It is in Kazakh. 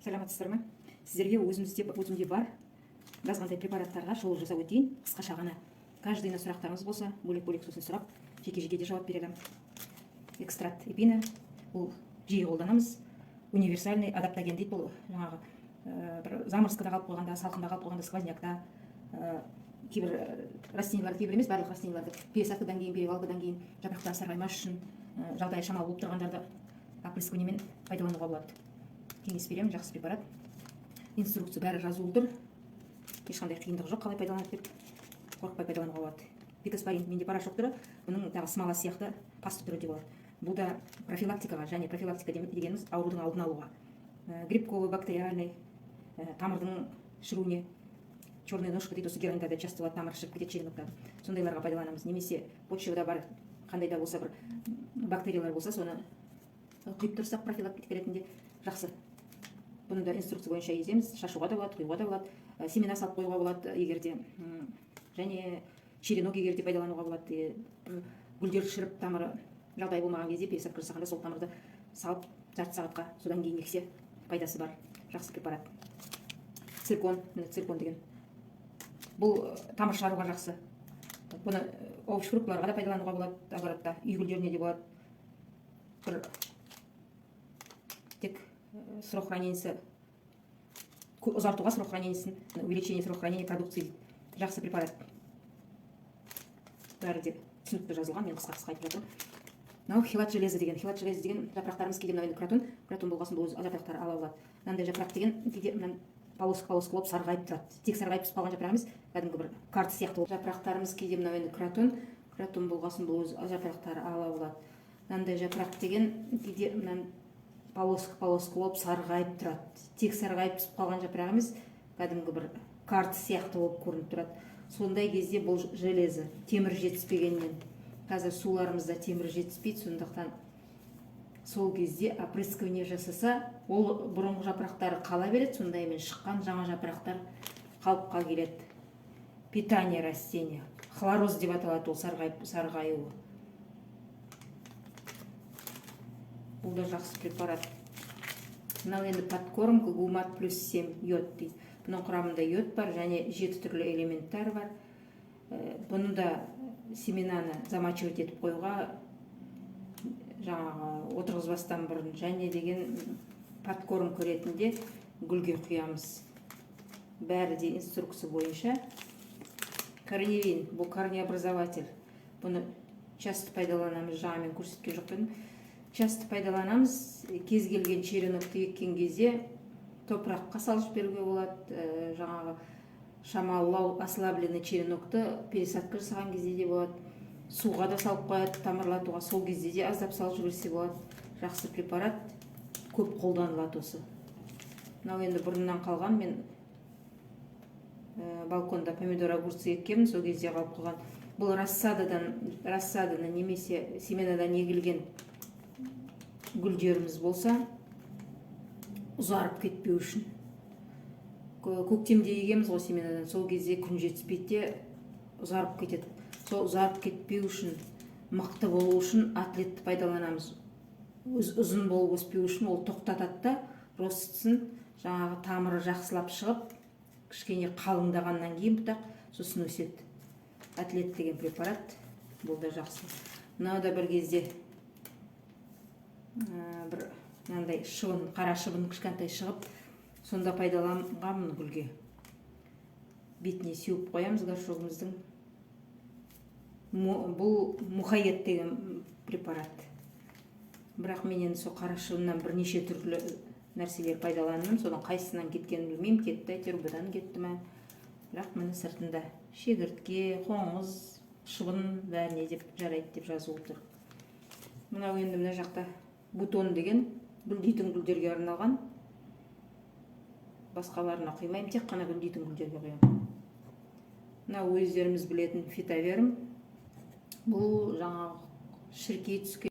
Саламатсыздар ма? Сіздерге өзімде бар жазғандай препараттарға шолу жасап өтейін. Қысқаша ғана. Каждыйына сұрақтарыңыз болса, бөлек-бөлек сосын сұрап, жеке-жеке де жауап бере аламын. Экстракт эпина, бұл жиі қолданамыз. Универсальный адаптоген дейді. Бұл жаңағы бір заморозкада қалып қойғанда, салқында қалып қойғанда, сквознякта, кейбір растенияларды, кейбір емес, барлық растенияларды пересадкадан кейін, перевалкадан кейін жапырақтары сарғаймас үшін жағдайы шамалы болып тұрғандарды опрыскиваниемен пайдалануға болады. Кеңес беремін, жақсы препарат. Инструкция бәрі жазулы тұр. Ешқандай қиындығы жоқ, қалай пайдаланады деп қорықпай пайдалануға болады. Пикоспорин менде порошок түрі, бұның тағы смола сияқты паста түрі де болады. Бұл да профилактикаға, және профилактика дегеніміз аурудың алдын алуға. Грибковый, бактериальный, тамырдың шіруіне, черная ножка дейді, осы героиндарда часто болады, тамыр шіріп кетеді, черенокта. Сондайларға пайдаланамыз. Немесе почвада бар, қандай да болса бір бактериялар болса, соны құйып тұрсақ профилактика ретінде жақсы. Бұны да инструкция бойынша еземіз, шашуға да болады, құюға да болады, семена салып қоюға болады, егерде, және черенок егерде пайдалануға болады. Гүлдер шіріп, тамыры жағдай болмаған кезде пересадка жасағанда сол тамырды салып жарты сағатқа, содан кейін ексе пайдасы бар. Жақсы препарат. Циркон, циркон деген. Бұл тамыр шығаруға жақсы. Бұны овощ фруктыларға да пайдалануға болады, огородта, үй гүлдеріне де болады. Бір тек срок хранениесі, ұзартуға срок хранениесін, увеличение срок хранения продукции. Жақсы препарат. Бәрі де түсінікті жазылған, мен қысқа айтып жатырмын. Мынау хилат железі деген. Хилат железі деген жапырақтарымыз кейде мынау кратон. Кратон болғасын бұл өз жапырақтары ала алады. Мынандай жапырақ деген кейде полоска болып сарғайып тұрады. Тек сарғайып пісіп қалған жапырағымыз, кәдімгі бір карта сияқты. Жапырақтарымыз кейде мынау кратон. Кратон болғасын бұл өз жапырақтары ала алады. Мынандай жапырақ деген кейде полоска болып сарғайып тұрады. Тек сарғайып пісіп қалған жапырағымыз, кәдімгі бір карта сияқты болып көрініп тұрады. Сондай кезде бұл железі, темір жетіспегеннен. Қазір суларымызда темір жетіспейді, сондықтан сол кезде опрыскивание жасаса, ол бұрынғы жапырақтары қала береді, сондаймен шыққан жаңа жапырақтар қалыпқа келеді. Питание растения. Хлороз деп аталады ол сарғаюы. Бұл да жақсы препарат. Мынау енді подкормка гумат плюс 7 йод дейді. Бұның құрамында йод бар, және 7 түрлі элементтер бар. Бұны да семенаны замачивать етіп қойға, жаңағы отырғызбастан бұрын, және деген подкормка ретінде гүлге құямыз. Бәрі де инструкция бойынша. Корневин, бұл корнеобразователь. Бұны часто пайдаланамыз, жаңа мен көрсеткен жоқпын. Часто пайдаланамыз, кез келген черенокты еккен кезде топыраққа салып беруге болады, жаңағы шамалау ослабленный черенокты пересадка жасаған кезде де болады. Суға да салып қояды, тамырлатуға, сол кезде де аздап салып жіберсе болады. Жақсы препарат, көп қолданылады осы. Мынау енді бұрыннан қалған, мен балконда помидор огурцы еккенмін, сол кезде қалып қойған. Бұл рассаданы немесе семенадан егілген гүлдеріміз болса, ұзарып кетпеу үшін. Көктемде егеміз ғой семенадан, сол кезде күн жетіспейді, ұзарып кетеді. Сол ұзарып кетпеу үшін, мықты болу үшін атлетті пайдаланамыз. Ұзын болып өспеу үшін ол тоқтатады да, ростысын жаңағы тамыры жақсылап шығып, кішкене қалыңдағаннан кейін бұтақ сосын өседі. Атлет деген препарат, бұл да жақсы. Мынау да бір кезде бір шыбын, қара шыбын кішкентай шығып, сонда пайдаланғанмын гүлге. Бетіне сеуіп қоямыз горшогымыздың. Бұл мухаед деген препарат. Бірақ мен енді сол қара шыбыннан бірнеше түрлі нәрселер пайдаландым. Содан қайсынан кеткенін білмеймін, кетті, әйтеуір бұдан кетті ме. Бірақ міне сыртында шегіртке, қоңыз, шыбын бәріне деп жарайды деп жазылып тұр. Мынау енді мына жақта бутон деген гүлдейтін гүлдерге арналған. Басқаларына құймаймын, тек қана гүлдейтін гүлдерге құямын. Мынау өздеріміз білетін фитоверм. Бұл жаңағы шіркей түскен